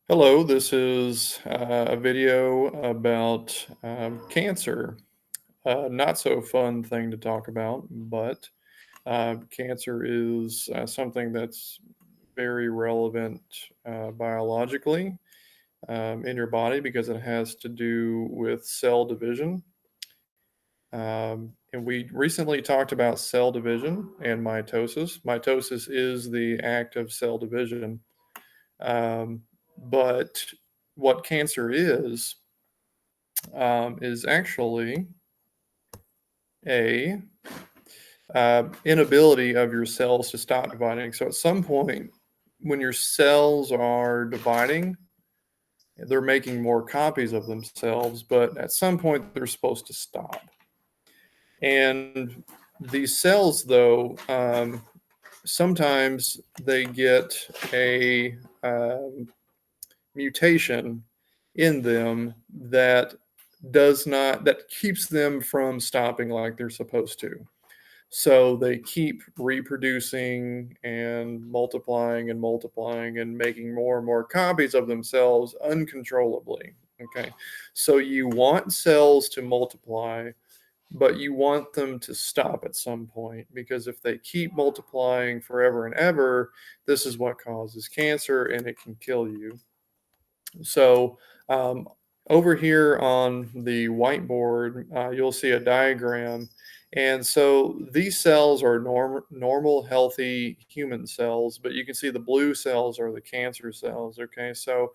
Hello, this is a video about cancer. Not so fun thing to talk about, but cancer is something that's very relevant biologically in your body because it has to do with cell division. And we recently talked about cell division and mitosis. Mitosis is the act of cell division. Um, but what cancer is actually a inability of your cells to stop dividing. So at some point, when your cells are dividing, they're making more copies of themselves, but at some point they're supposed to stop. And these cells, though, sometimes they get a mutation in them that keeps them from stopping like they're supposed to. So they keep reproducing and multiplying and making more and more copies of themselves uncontrollably. Okay. So you want cells to multiply, but you want them to stop at some point because if they keep multiplying forever and ever, this is what causes cancer and it can kill you. So um, over here on the whiteboard, you'll see a diagram. And so these cells are normal, healthy human cells, but you can see the blue cells are the cancer cells. Okay, so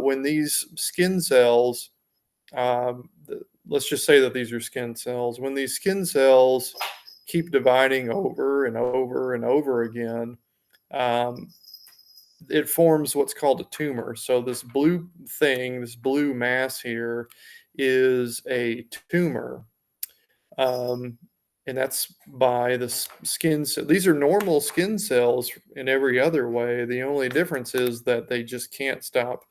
when these skin cells, let's just say that these are skin cells, when these skin cells keep dividing over and over and over again, um, it forms what's called a tumor. So this blue thing, this blue mass here, is a tumor, um, and that's by the skin. These are normal skin cells in every other way. The only difference is that they just can't stop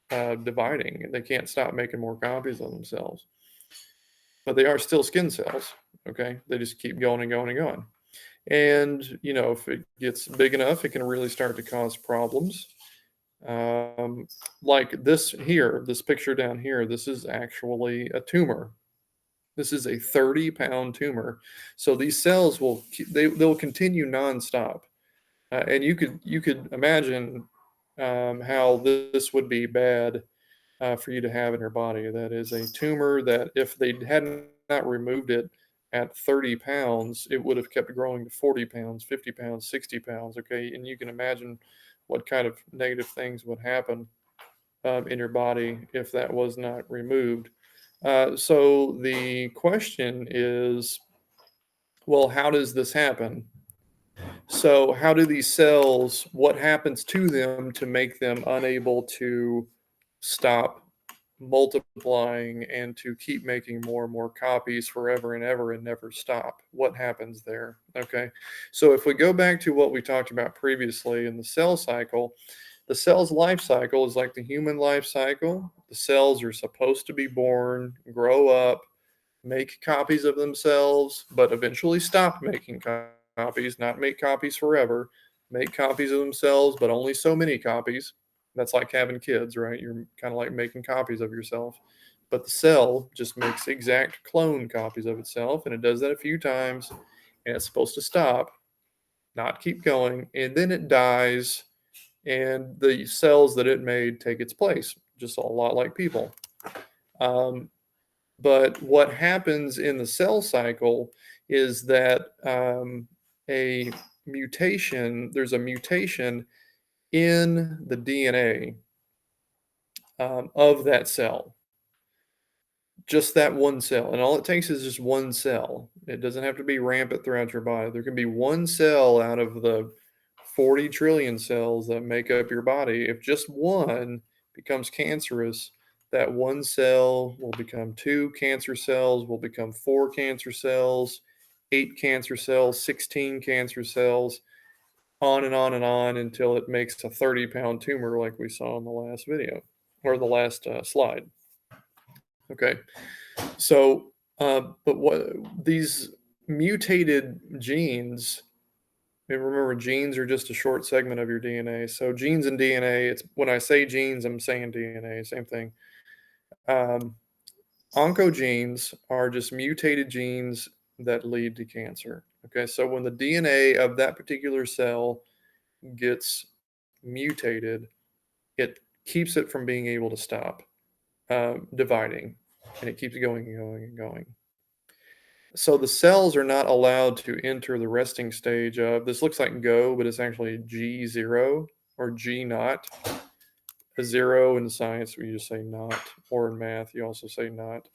dividing. They can't stop making more copies of themselves, but they are still skin cells. Okay, they just keep going and going and going. And if it gets big enough, it can really start to cause problems. Um, like this here, this picture down here, this is actually a tumor. This is a 30-pound tumor. So these cells they'll continue nonstop, and you could imagine how this would be bad for you to have in your body. That is a tumor that if they had not removed it at 30 pounds, it would have kept growing to 40 pounds, 50 pounds, 60 pounds. Okay. And you can imagine what kind of negative things would happen in your body if that was not removed. So the question is, well, how does this happen? So, how do these cells, what happens to them to make them unable to stop multiplying and to keep making more and more copies forever and ever and never stop? What happens there? Okay. So, if we go back to what we talked about previously in the cell cycle, the cell's life cycle is like the human life cycle. The cells are supposed to be born, grow up, make copies of themselves, but eventually stop making copies, not make copies forever, make copies of themselves, but only so many copies. That's like having kids, right? You're kind of like making copies of yourself. But the cell just makes exact clone copies of itself, and it does that a few times, and it's supposed to stop, not keep going, and then it dies, and the cells that it made take its place, just a lot like people. Um, but what happens in the cell cycle is that a there's a mutation in the DNA of that cell, just that one cell. And all it takes is just one cell. It doesn't have to be rampant throughout your body. There can be one cell out of the 40 trillion cells that make up your body. If just one becomes cancerous, that one cell will become two cancer cells, will become four cancer cells, eight cancer cells, 16 cancer cells, on and on and on until it makes a 30-pound tumor like we saw in the last video or the last slide. Okay. But what these mutated genes And remember, genes are just a short segment of your DNA. So genes and DNA, it's when I say genes, I'm saying DNA, same thing. Um, Oncogenes are just mutated genes that lead to cancer. Okay, so when the DNA of that particular cell gets mutated, it keeps it from being able to stop dividing, and it keeps going and going and going. So the cells are not allowed to enter the resting stage of this looks like go, but it's actually G0 or G naught. A zero in science, we just say not, or in math, you also say not.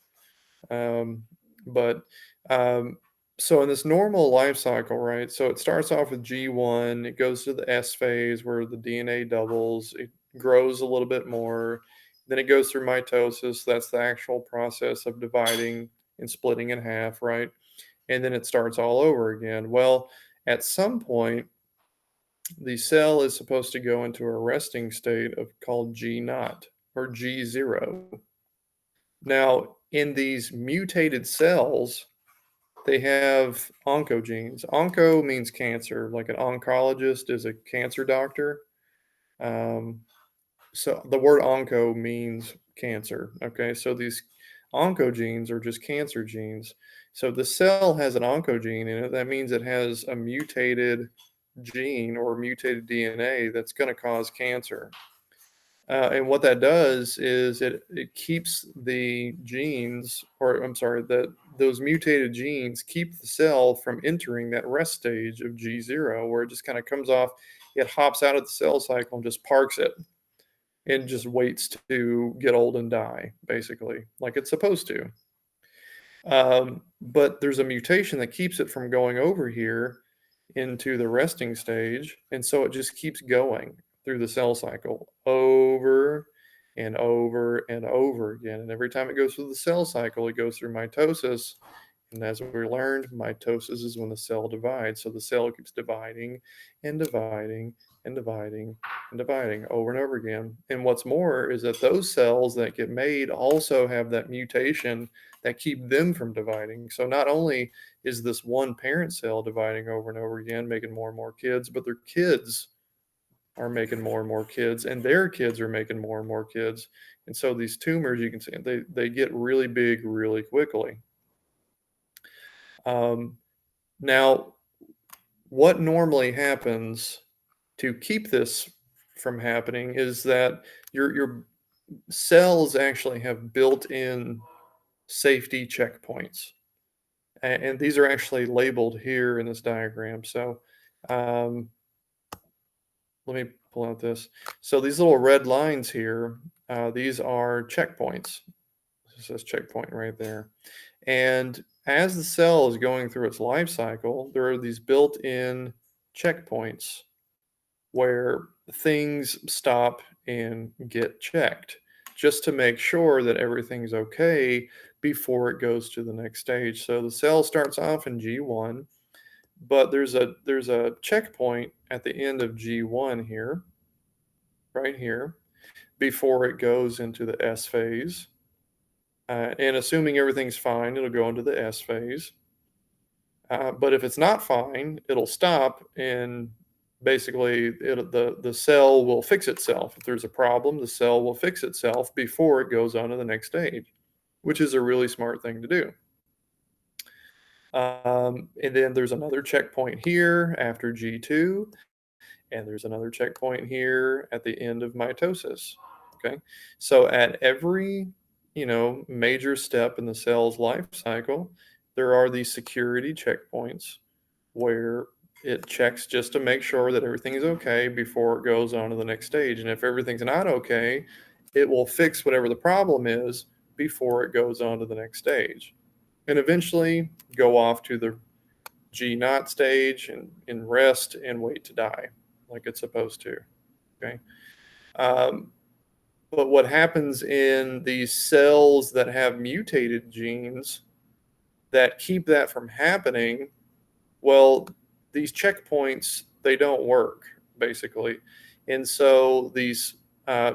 Um, but um, so in this normal life cycle, right? So it starts off with G1, it goes to the S phase where the DNA doubles, it grows a little bit more, then it goes through mitosis. That's the actual process of dividing and splitting in half, right? And then it starts all over again. Well, at some point, the cell is supposed to go into a resting state of called G naught or G0. Now, in these mutated cells, they have oncogenes. Onco means cancer, like an oncologist is a cancer doctor. Um, so the word onco means cancer. Okay, so these oncogenes are just cancer genes. So the cell has an oncogene in it. That means it has a mutated gene or mutated DNA that's going to cause cancer. And what that does is it keeps the genes, or I'm sorry, those mutated genes keep the cell from entering that rest stage of G0, where it just kind of comes off, it hops out of the cell cycle and just parks it and just waits to get old and die, basically, like it's supposed to. But there's a mutation that keeps it from going over here into the resting stage. And so it just keeps going through the cell cycle over and over and over again. And every time it goes through the cell cycle, it goes through mitosis. And as we learned, mitosis is when the cell divides. So the cell keeps dividing and dividing and dividing and dividing over and over again. And what's more is that those cells that get made also have that mutation that keep them from dividing. So not only is this one parent cell dividing over and over again, making more and more kids, but their kids are making more and more kids, and their kids are making more and more kids. And so these tumors, you can see, they get really big really quickly. Um, Now, what normally happens to keep this from happening is that your cells actually have built-in safety checkpoints. And these are actually labeled here in this diagram. So um, let me pull out this. So these little red lines here, these are checkpoints. It says checkpoint right there. And as the cell is going through its life cycle, there are these built-in checkpoints where things stop and get checked just to make sure that everything's okay before it goes to the next stage. So the cell starts off in G1, but there's a checkpoint at the end of G1 here, right here, before it goes into the S phase. And assuming everything's fine, it'll go into the S phase. But if it's not fine, it'll stop and basically the cell will fix itself. If there's a problem, the cell will fix itself before it goes on to the next stage, which is a really smart thing to do. And then there's another checkpoint here after G2, and there's another checkpoint here at the end of mitosis. Okay, so at every major step in the cell's life cycle, there are these security checkpoints where it checks just to make sure that everything is okay before it goes on to the next stage. And if everything's not okay, it will fix whatever the problem is before it goes on to the next stage. And eventually go off to the G naught stage and rest and wait to die like it's supposed to. Okay. Um, but what happens in these cells that have mutated genes that keep that from happening, well, these checkpoints, they don't work basically. And so these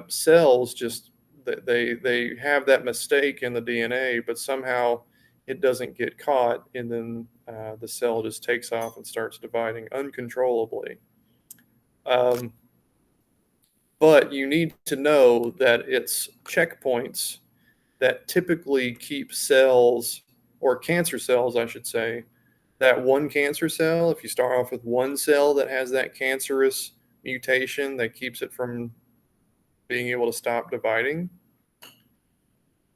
cells just they have that mistake in the DNA, but somehow it doesn't get caught, and then the cell just takes off and starts dividing uncontrollably. Um, but you need to know that it's checkpoints that typically keep cells, or cancer cells, I should say, that one cancer cell, if you start off with one cell that has that cancerous mutation that keeps it from being able to stop dividing,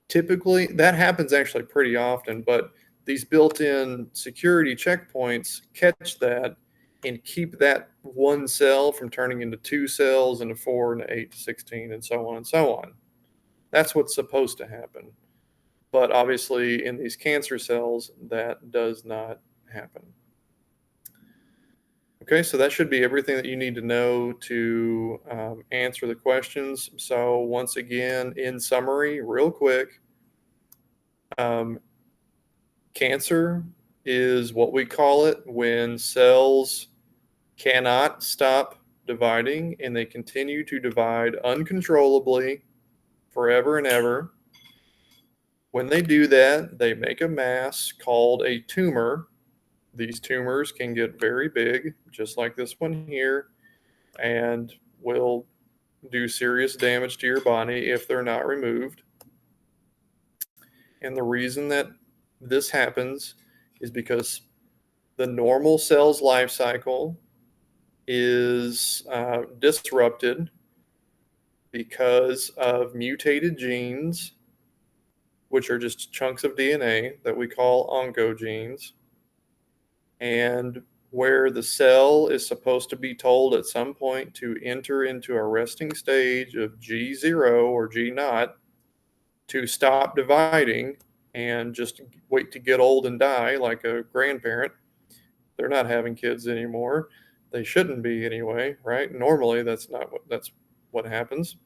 typically that happens actually pretty often, but these built-in security checkpoints catch that and keep that one cell from turning into two cells, into four, into 8 to 16, and so on and so on. That's what's supposed to happen. But obviously, in these cancer cells, that does not happen. Okay, so that should be everything that you need to know to answer the questions. So once again, in summary, real quick, um, cancer is what we call it when cells cannot stop dividing and they continue to divide uncontrollably forever and ever. When they do that, they make a mass called a tumor. These tumors can get very big, just like this one here, and will do serious damage to your body if they're not removed. And the reason that this happens is because the normal cell's life cycle is disrupted because of mutated genes, which are just chunks of DNA that we call oncogenes. And where the cell is supposed to be told at some point to enter into a resting stage of G0 or G0 to stop dividing and just wait to get old and die like a grandparent. They're not having kids anymore. They shouldn't be anyway, right? Normally, that's what happens.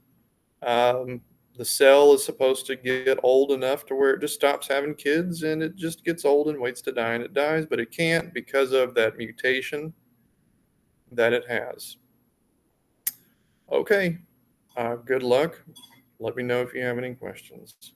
Um, the cell is supposed to get old enough to where it just stops having kids and it just gets old and waits to die and it dies, but it can't because of that mutation that it has. Okay, good luck. Let me know if you have any questions.